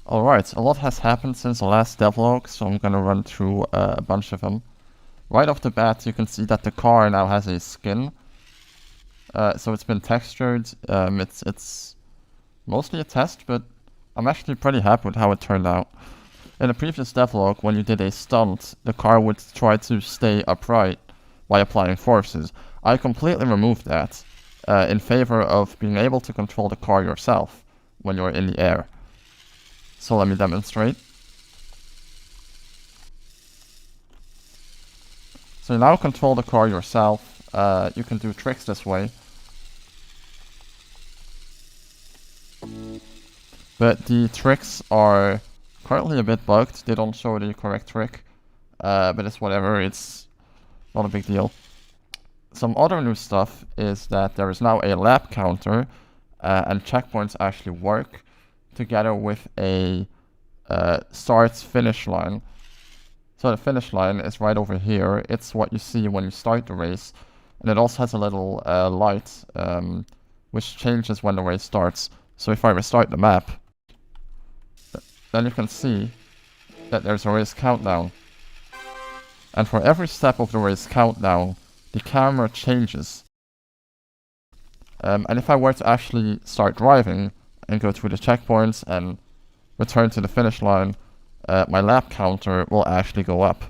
Alright, a lot has happened since the last devlog, so I'm gonna run through a bunch of them. Right off the bat, you can see that the car now has a skin. So it's been textured. It's mostly a test, but I'm actually pretty happy with how it turned out. In the previous devlog, when you did a stunt, the car would try to stay upright by applying forces. I completely removed that in favor of being able to control the car yourself when you're in the air. So let me demonstrate. So you now control the car yourself. You can do tricks this way. But the tricks are currently a bit bugged. They don't show the correct trick. But it's whatever, it's not a big deal. Some other new stuff is that there is now a lap counter, and checkpoints actually work together with a start-finish line. So the finish line is right over here. It's what you see when you start the race. And it also has a little light, which changes when the race starts. So if I restart the map, then you can see that there's a race countdown. And for every step of the race countdown, the camera changes. And if I were to actually start driving and go through the checkpoints and return to the finish line, my lap counter will actually go up.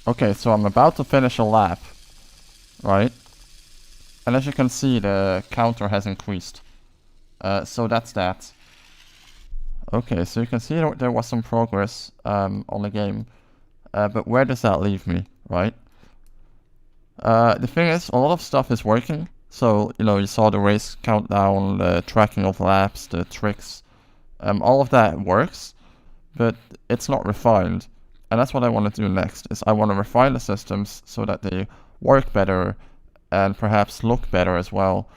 Okay, so I'm about to finish a lap, right? And as you can see, the counter has increased. So that's that. Okay, so you can see there was some progress on the game. But where does that leave me, right? The thing is, a lot of stuff is working. So, you saw the race countdown, the tracking of laps, the tricks. All of that works, but it's not refined. And that's what I want to do next, is I want to refine the systems so that they work better and perhaps look better as well.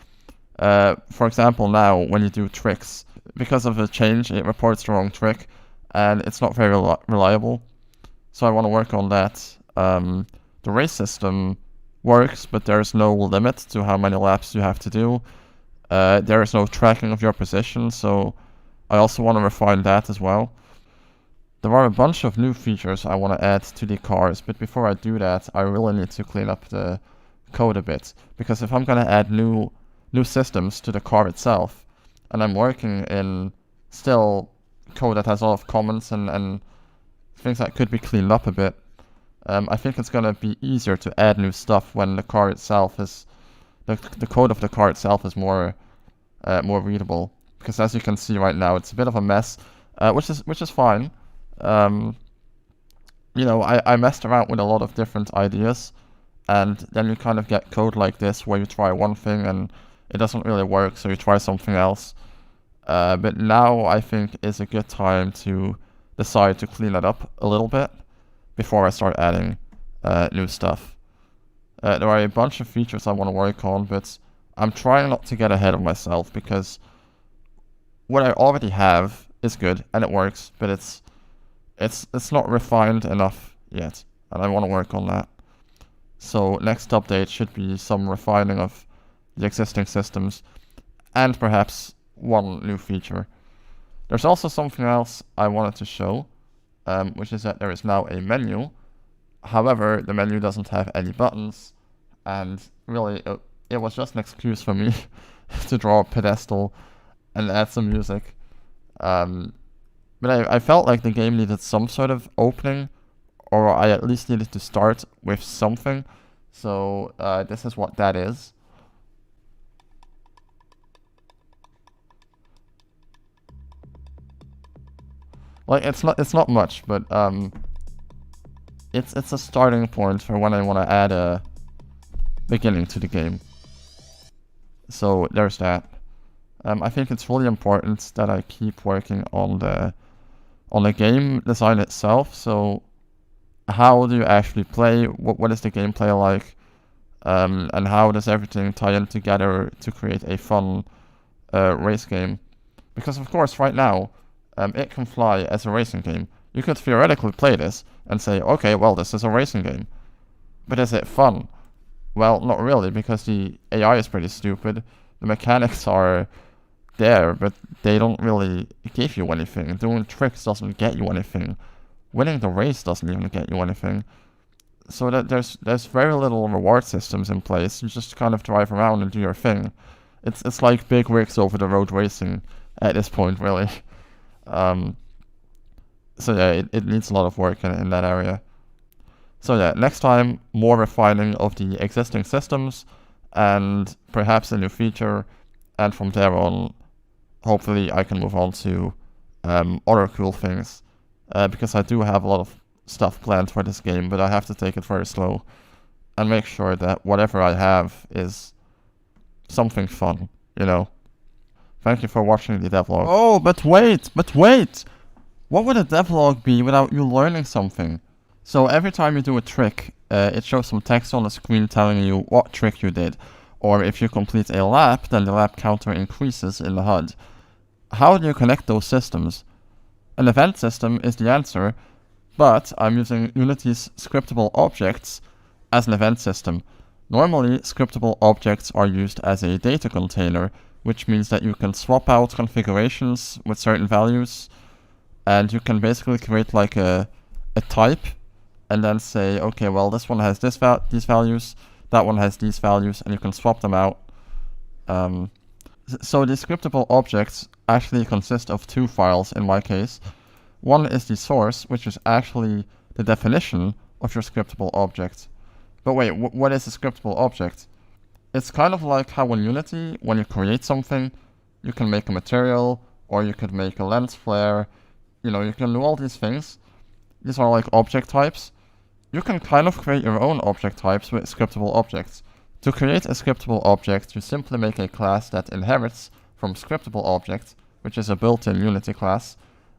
For example, now, when you do tricks, because of a change, it reports the wrong trick, and it's not very reliable. So I want to work on that. The race system works, but there's no limit to how many laps you have to do. There is no tracking of your position, so I also want to refine that as well. There are a bunch of new features I want to add to the cars, but before I do that, I really need to clean up the code a bit. Because if I'm going to add new systems to the car itself, and I'm working in still code that has a lot of comments and things that could be cleaned up a bit, I think it's going to be easier to add new stuff when the car itself is, the code of the car itself is more readable. Because as you can see right now, it's a bit of a mess, which is fine. I messed around with a lot of different ideas, and then you kind of get code like this where you try one thing and it doesn't really work, so you try something else. But now I think is a good time to decide to clean it up a little bit before I start adding new stuff. There are a bunch of features I want to work on, but I'm trying not to get ahead of myself, because what I already have is good and it works, but it's not refined enough yet, and I want to work on that. So next update should be some refining of the existing systems, and perhaps one new feature. There's also something else I wanted to show, which is that there is now a menu. However, the menu doesn't have any buttons, and really it was just an excuse for me to draw a pedestal and add some music. But I felt like the game needed some sort of opening, or I at least needed to start with something. So this is what that is. Like, it's not much, but it's a starting point for when I want to add a beginning to the game. So there's that. I think it's really important that I keep working on the game design itself. So how do you actually play? What is the gameplay like? And how does everything tie in together to create a fun race game? Because of course, right now, it can fly as a racing game. You could theoretically play this and say, okay, well, this is a racing game. But is it fun? Well, not really, because the AI is pretty stupid. The mechanics are there, but they don't really give you anything. Doing tricks doesn't get you anything. Winning the race doesn't even get you anything. So that there's very little reward systems in place. You just kind of drive around and do your thing. It's like big rigs over the road racing at this point, really. So yeah, it needs a lot of work in that area. So yeah, next time, more refining of the existing systems, and perhaps a new feature, and from there on, hopefully I can move on to other cool things, because I do have a lot of stuff planned for this game, but I have to take it very slow, and make sure that whatever I have is something fun, you know. Thank you for watching the devlog. Oh, but wait! What would a devlog be without you learning something? So every time you do a trick, it shows some text on the screen telling you what trick you did. Or if you complete a lap, then the lap counter increases in the HUD. How do you connect those systems? An event system is the answer, but I'm using Unity's Scriptable Objects as an event system. Normally, Scriptable Objects are used as a data container, which means that you can swap out configurations with certain values, and you can basically create like a type, and then say, okay, well, this one has these values, that one has these values, and you can swap them out. So the scriptable objects actually consist of two files in my case. One is the source, which is actually the definition of your scriptable object. But wait, what is a scriptable object? It's kind of like how in Unity, when you create something, you can make a material, or you could make a lens flare. You know, you can do all these things. These are like object types. You can kind of create your own object types with scriptable objects. To create a scriptable object, you simply make a class that inherits from scriptable object, which is a built-in Unity class,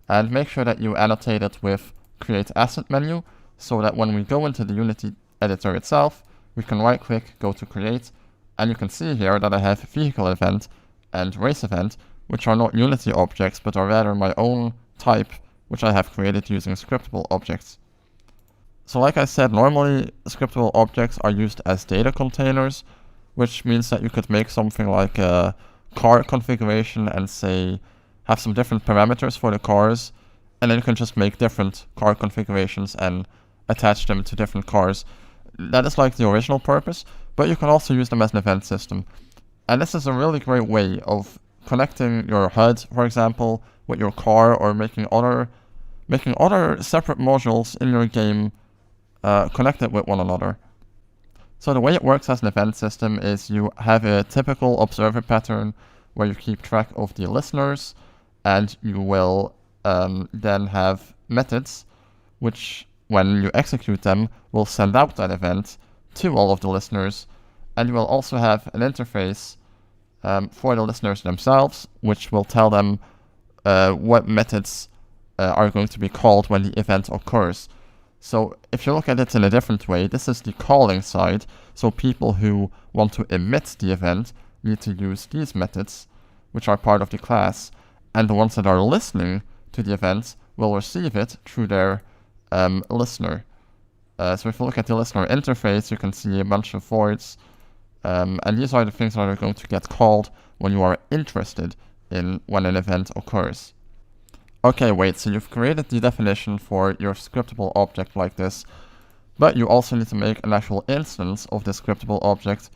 and make sure that you annotate it with create asset menu, so that when we go into the Unity editor itself, we can right-click, go to create, and you can see here that I have vehicle event and race event, which are not Unity objects, but are rather my own type, which I have created using scriptable objects. So like I said, normally scriptable objects are used as data containers, which means that you could make something like a car configuration and say, have some different parameters for the cars, and then you can just make different car configurations and attach them to different cars. That is like the original purpose, but you can also use them as an event system. And this is a really great way of connecting your HUD, for example, with your car, or making other separate modules in your game connected with one another. So the way it works as an event system is you have a typical observer pattern where you keep track of the listeners, and you will then have methods which, when you execute them, will send out that event to all of the listeners, and you will also have an interface for the listeners themselves, which will tell them what methods are going to be called when the event occurs. So if you look at it in a different way, this is the calling side, so people who want to emit the event need to use these methods, which are part of the class, and the ones that are listening to the event will receive it through their listener. So if you look at the listener interface, you can see a bunch of voids, and these are the things that are going to get called when you are interested in when an event occurs. Okay, wait, so you've created the definition for your scriptable object like this, but you also need to make an actual instance of the scriptable object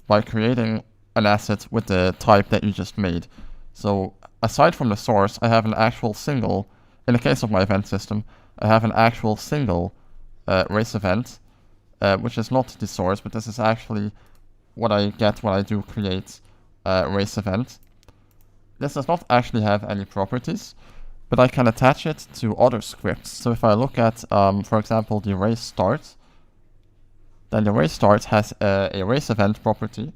by creating an asset with the type that you just made. So aside from the source, I have an actual single, in the case of my event system, I have an actual single race event, which is not the source, but this is actually what I get when I do create a race event. This does not actually have any properties, but I can attach it to other scripts. So if I look at, for example, the race start, then the race start has a race event property.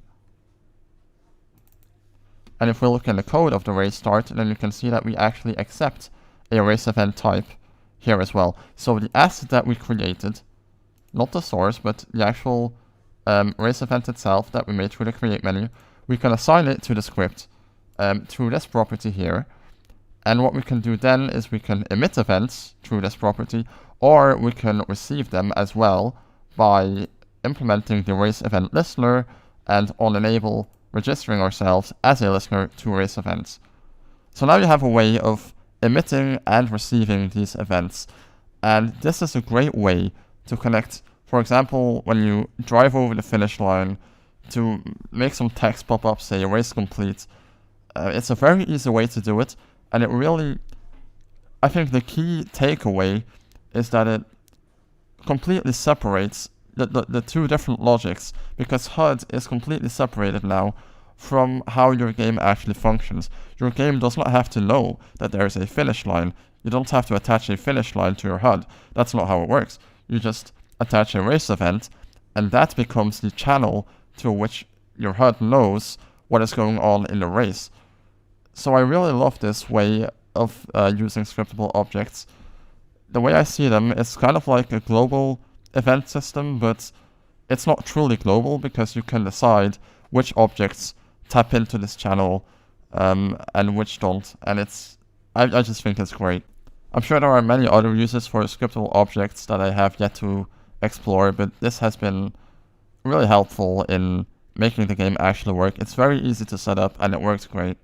And if we look in the code of the race start, then you can see that we actually accept a race event type here as well. So the asset that we created, not the source, but the actual race event itself that we made through the create menu, we can assign it to the script through this property here. And what we can do then is we can emit events through this property, or we can receive them as well by implementing the raise event listener and on enable registering ourselves as a listener to raise events. So now you have a way of emitting and receiving these events. And this is a great way to connect, for example, when you drive over the finish line, to make some text pop up, say race complete. It's a very easy way to do it, and it really, I think the key takeaway is that it completely separates the two different logics, because HUD is completely separated now from how your game actually functions. Your game does not have to know that there is a finish line. You don't have to attach a finish line to your HUD. That's not how it works. You just attach a race event, and that becomes the channel to which your HUD knows what is going on in the race. So I really love this way of using scriptable objects. The way I see them, it's kind of like a global event system, but it's not truly global because you can decide which objects tap into this channel and which don't. And I just think it's great. I'm sure there are many other uses for scriptable objects that I have yet to explore, but this has been really helpful in making the game actually work. It's very easy to set up and it works great.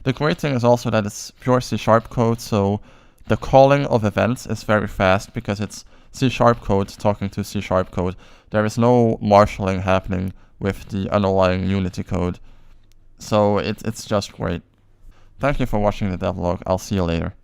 The great thing is also that it's pure C# code, so the calling of events is very fast because it's C# code talking to C# code. There is no marshalling happening with the underlying Unity code. So it's just great. Thank you for watching the devlog. I'll see you later.